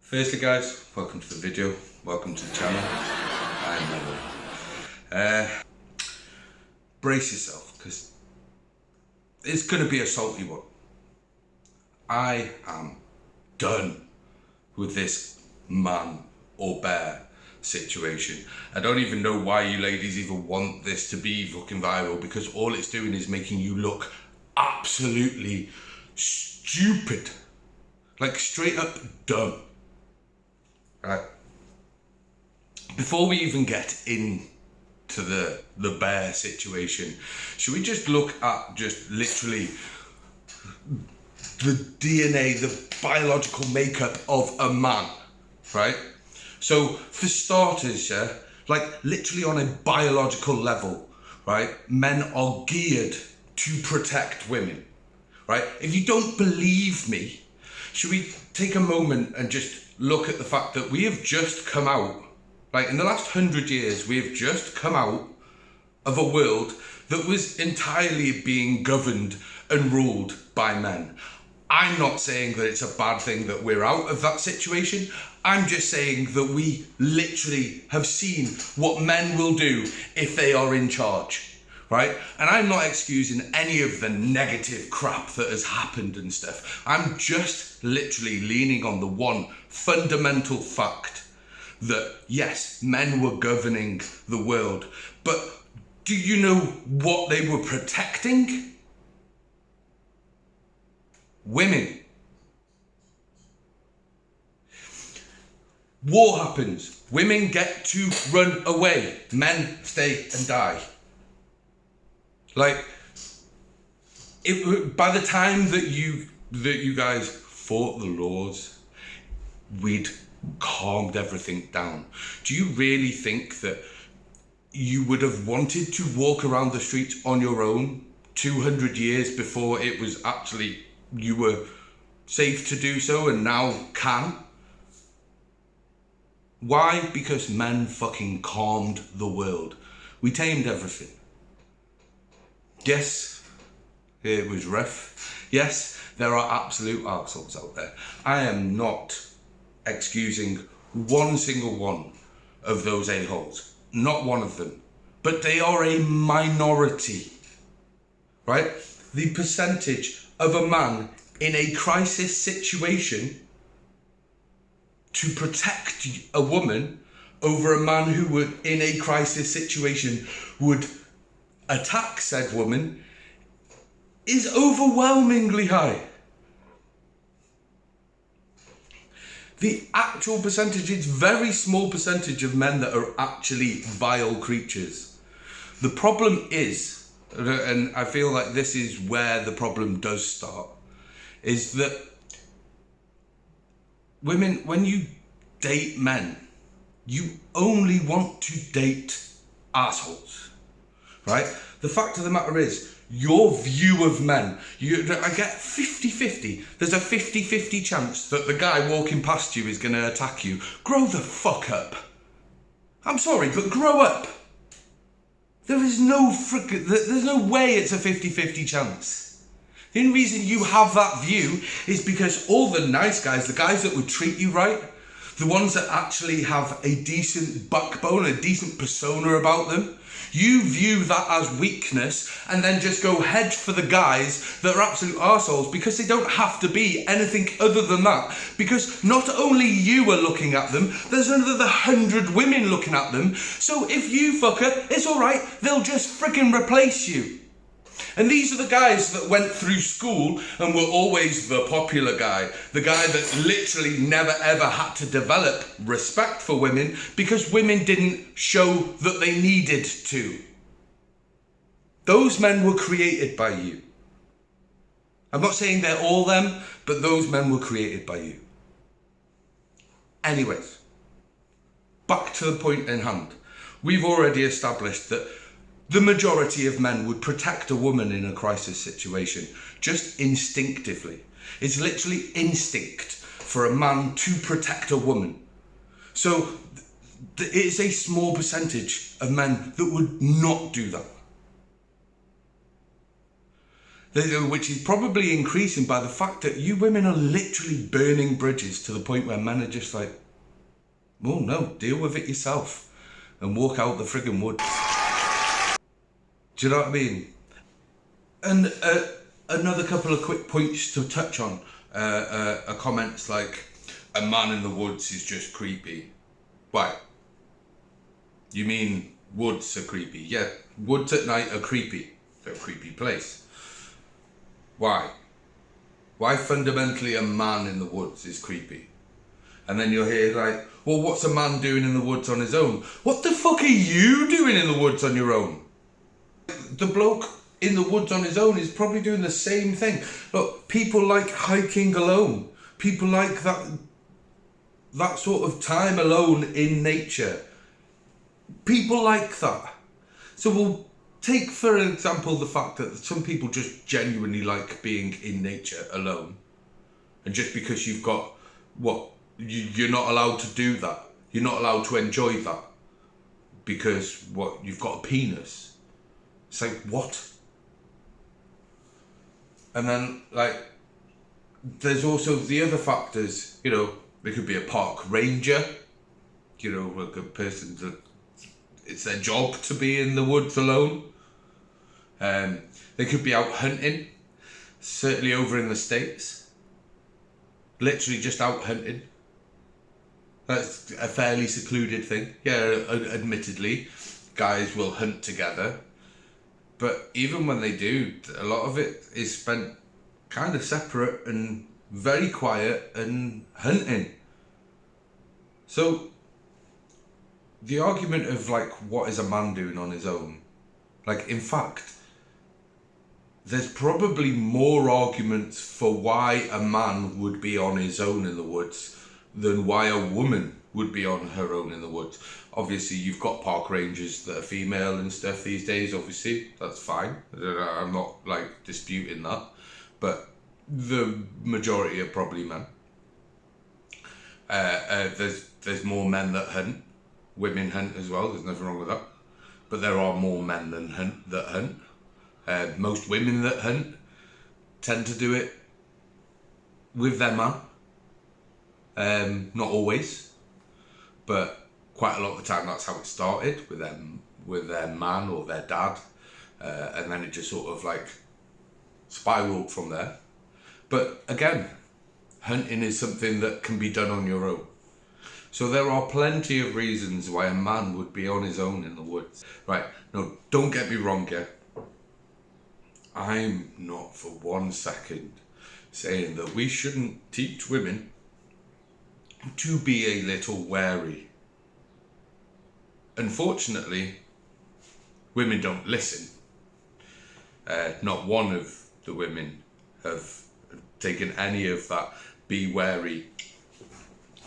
Firstly guys, welcome to the video, welcome to the channel. I'm Melvin. Brace yourself, because it's going to be a salty one. I am done with this man or bear situation. I don't even know why you ladies even want this to be fucking viral, because all it's doing is making you look absolutely stupid. Like straight up dumb. Right. Before we even get into the bear situation, should we just look at just literally the DNA, the biological makeup of a man, right? So for starters, yeah, like literally on a biological level, right, men are geared to protect women, right? If you don't believe me, should we take a moment and just look at the fact that we have just come out, like in the last 100 years, we have just come out of a world that was entirely being governed and ruled by men. I'm not saying that it's a bad thing that we're out of that situation. I'm just saying that we literally have seen what men will do if they are in charge. Right? And I'm not excusing any of the negative crap that has happened and stuff. I'm just literally leaning on the one fundamental fact that yes, men were governing the world, but do you know what they were protecting? Women. War happens. Women get to run away. Men stay and die. Like, by the time that you guys fought the laws, we'd calmed everything down. Do you really think that you would have wanted to walk around the streets on your own 200 years before it was actually, you were safe to do so and now can? Why? Because men fucking calmed the world. We tamed everything. Yes, it was rough. Yes, there are absolute arseholes out there. I am not excusing one single one of those a-holes. Not one of them. But they are a minority. Right? The percentage of a man in a crisis situation to protect a woman over a man who would, in a crisis situation, would attack said woman is overwhelmingly high. The actual percentage is very small percentage of men that are actually vile creatures. The problem is, and I feel like this is where the problem does start, is that women, when you date men, you only want to date assholes. Right? The fact of the matter is, your view of men, I get 50-50. There's a 50-50 chance that the guy walking past you is going to attack you. Grow the fuck up. I'm sorry, but grow up. There's no way it's a 50-50 chance. The only reason you have that view is because all the nice guys, the guys that would treat you right, the ones that actually have a decent backbone, a decent persona about them, you view that as weakness and then just go head for the guys that are absolute arseholes, because they don't have to be anything other than that. Because not only you are looking at them, there's another 100 women looking at them. So if you fuck up, it's alright, they'll just friggin' replace you. And these are the guys that went through school and were always the popular guy. The guy that literally never ever had to develop respect for women because women didn't show that they needed to. Those men were created by you. I'm not saying they're all them, but those men were created by you. Anyways, back to the point in hand. We've already established that the majority of men would protect a woman in a crisis situation, just instinctively. It's literally instinct for a man to protect a woman. So it is a small percentage of men that would not do that. which is probably increasing by the fact that you women are literally burning bridges to the point where men are just like, well, no, deal with it yourself and walk out the friggin' woods. Do you know what I mean? And another couple of quick points to touch on are comments like, a man in the woods is just creepy. Why? You mean woods are creepy? Yeah, woods at night are creepy. They're a creepy place. Why? Why fundamentally a man in the woods is creepy? And then you'll hear like, well, what's a man doing in the woods on his own? What the fuck are you doing in the woods on your own? The bloke in the woods on his own is probably doing the same thing. Look, people like hiking alone. People like that sort of time alone in nature. People like that. So we'll take, for example, the fact that some people just genuinely like being in nature alone. And just because you've got, you're not allowed to do that. You're not allowed to enjoy that. Because, you've got a penis. It's like, what? And then, like, there's also the other factors, you know, there could be a park ranger, you know, like a person that it's their job to be in the woods alone. They could be out hunting, certainly over in the States. Literally just out hunting. That's a fairly secluded thing. Yeah, admittedly, guys will hunt together. But even when they do, a lot of it is spent kind of separate and very quiet and hunting. So the argument of like, what is a man doing on his own? Like, in fact, there's probably more arguments for why a man would be on his own in the woods than why a woman would be on her own in the woods. Obviously, you've got park rangers that are female and stuff these days, obviously. That's fine. I'm not, like, disputing that. But the majority are probably men. There's more men that hunt. Women hunt as well. There's nothing wrong with that. But there are more men that hunt. Most women that hunt tend to do it with their man. Not always, but quite a lot of the time that's how it started, with them, with their man or their dad, and then it just sort of like spiraled from there. But again, hunting is something that can be done on your own. So there are plenty of reasons why a man would be on his own in the woods. Right, no, don't get me wrong here. I'm not for 1 second saying that we shouldn't teach women to be a little wary. Unfortunately, women don't listen. Not one of the women have taken any of that be wary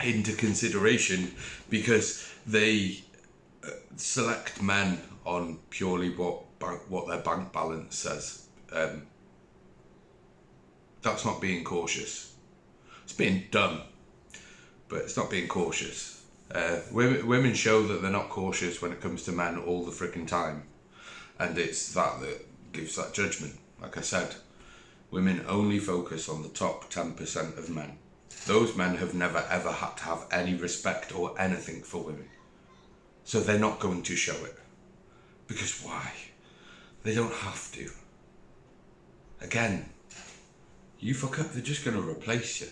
into consideration, because they select men on purely what their bank balance says. That's not being cautious. It's being dumb, but it's not being cautious. Women show that they're not cautious when it comes to men all the freaking time, and it's that gives that judgment. Like I said, women only focus on the top 10% of men. Those men have never ever had to have any respect or anything for women, so they're not going to show it. Because why? They don't have to. Again, you fuck up, they're just going to replace you.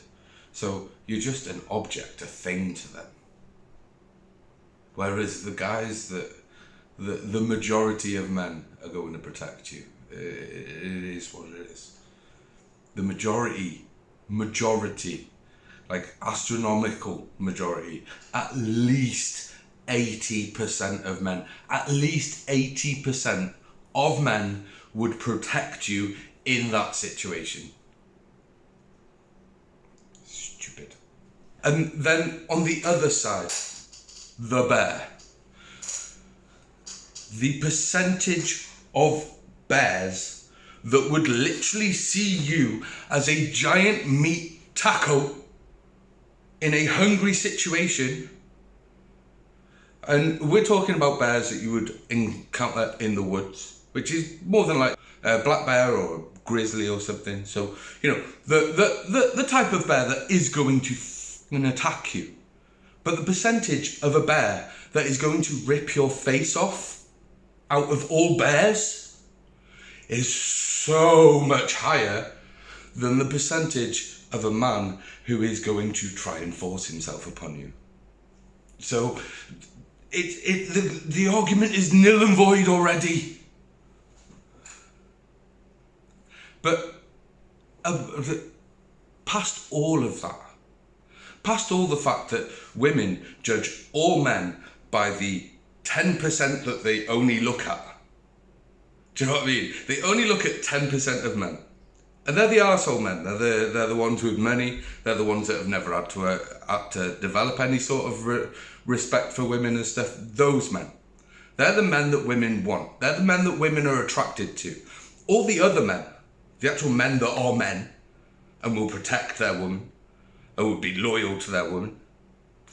So you're just an object, a thing to them. Whereas the guys the majority of men are going to protect you. It is what it is. The majority, like astronomical majority, at least 80% of men, at least 80% of men would protect you in that situation. Stupid. And then on the other side, the bear. The percentage of bears that would literally see you as a giant meat taco in a hungry situation. And we're talking about bears that you would encounter in the woods, which is more than like A black bear or a grizzly or something. So, you know, the type of bear that is going to attack you. But the percentage of a bear that is going to rip your face off out of all bears is so much higher than the percentage of a man who is going to try and force himself upon you. So the argument is nil and void already. But past all of that, past all the fact that women judge all men by the 10% that they only look at. Do you know what I mean? They only look at 10% of men. And they're the arsehole men. They're the ones with money. They're the ones that have never had to develop any sort of respect for women and stuff. Those men. They're the men that women want. They're the men that women are attracted to. All the other men, the actual men that are men and will protect their woman and will be loyal to their woman,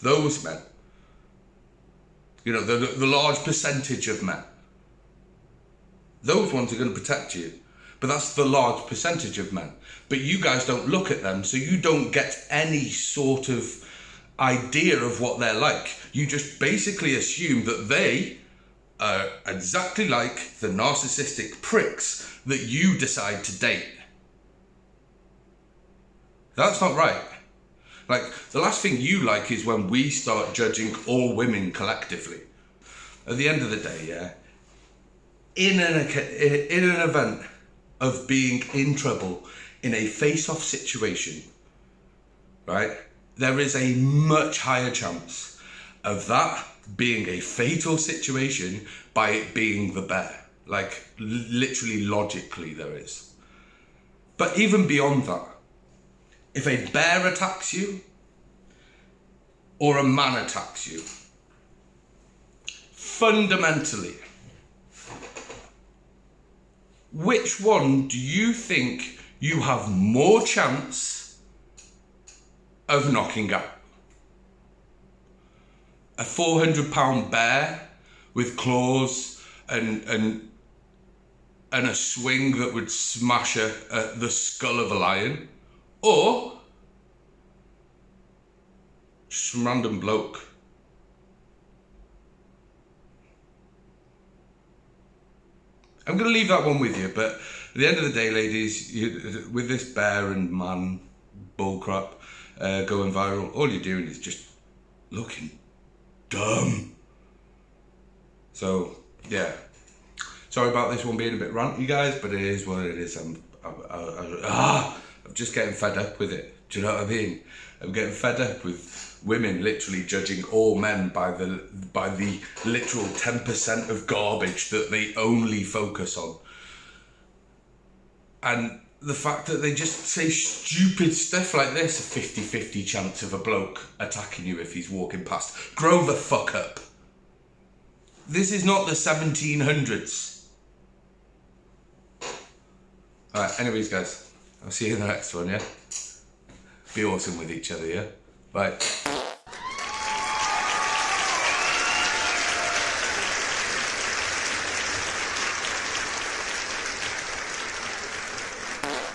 those men, you know, the large percentage of men, those ones are going to protect you. But that's the large percentage of men. But you guys don't look at them, so you don't get any sort of idea of what they're like. You just basically assume that they are exactly like the narcissistic pricks that you decide to date. That's not right. Like, the last thing you like is when we start judging all women collectively. At the end of the day, yeah, in an event of being in trouble in a face-off situation, right, there is a much higher chance of that being a fatal situation by it being the bear. Like, literally, logically, there is. But even beyond that, if a bear attacks you or a man attacks you, fundamentally, which one do you think you have more chance of knocking out? A 400-pound bear with claws and a swing that would smash the skull of a lion, or just some random bloke? I'm going to leave that one with you, but at the end of the day, ladies, with this bear and man bullcrap going viral, all you're doing is just looking dumb. So, yeah. Sorry about this one being a bit ranty, guys, but it is what it is. I'm just getting fed up with it. Do you know what I mean? I'm getting fed up with women literally judging all men by the literal 10% of garbage that they only focus on. And the fact that they just say stupid stuff like this, a 50-50 chance of a bloke attacking you if he's walking past. Grow the fuck up. This is not the 1700s. Alright, anyways, guys, I'll see you in the next one, yeah? Be awesome with each other, yeah? Bye.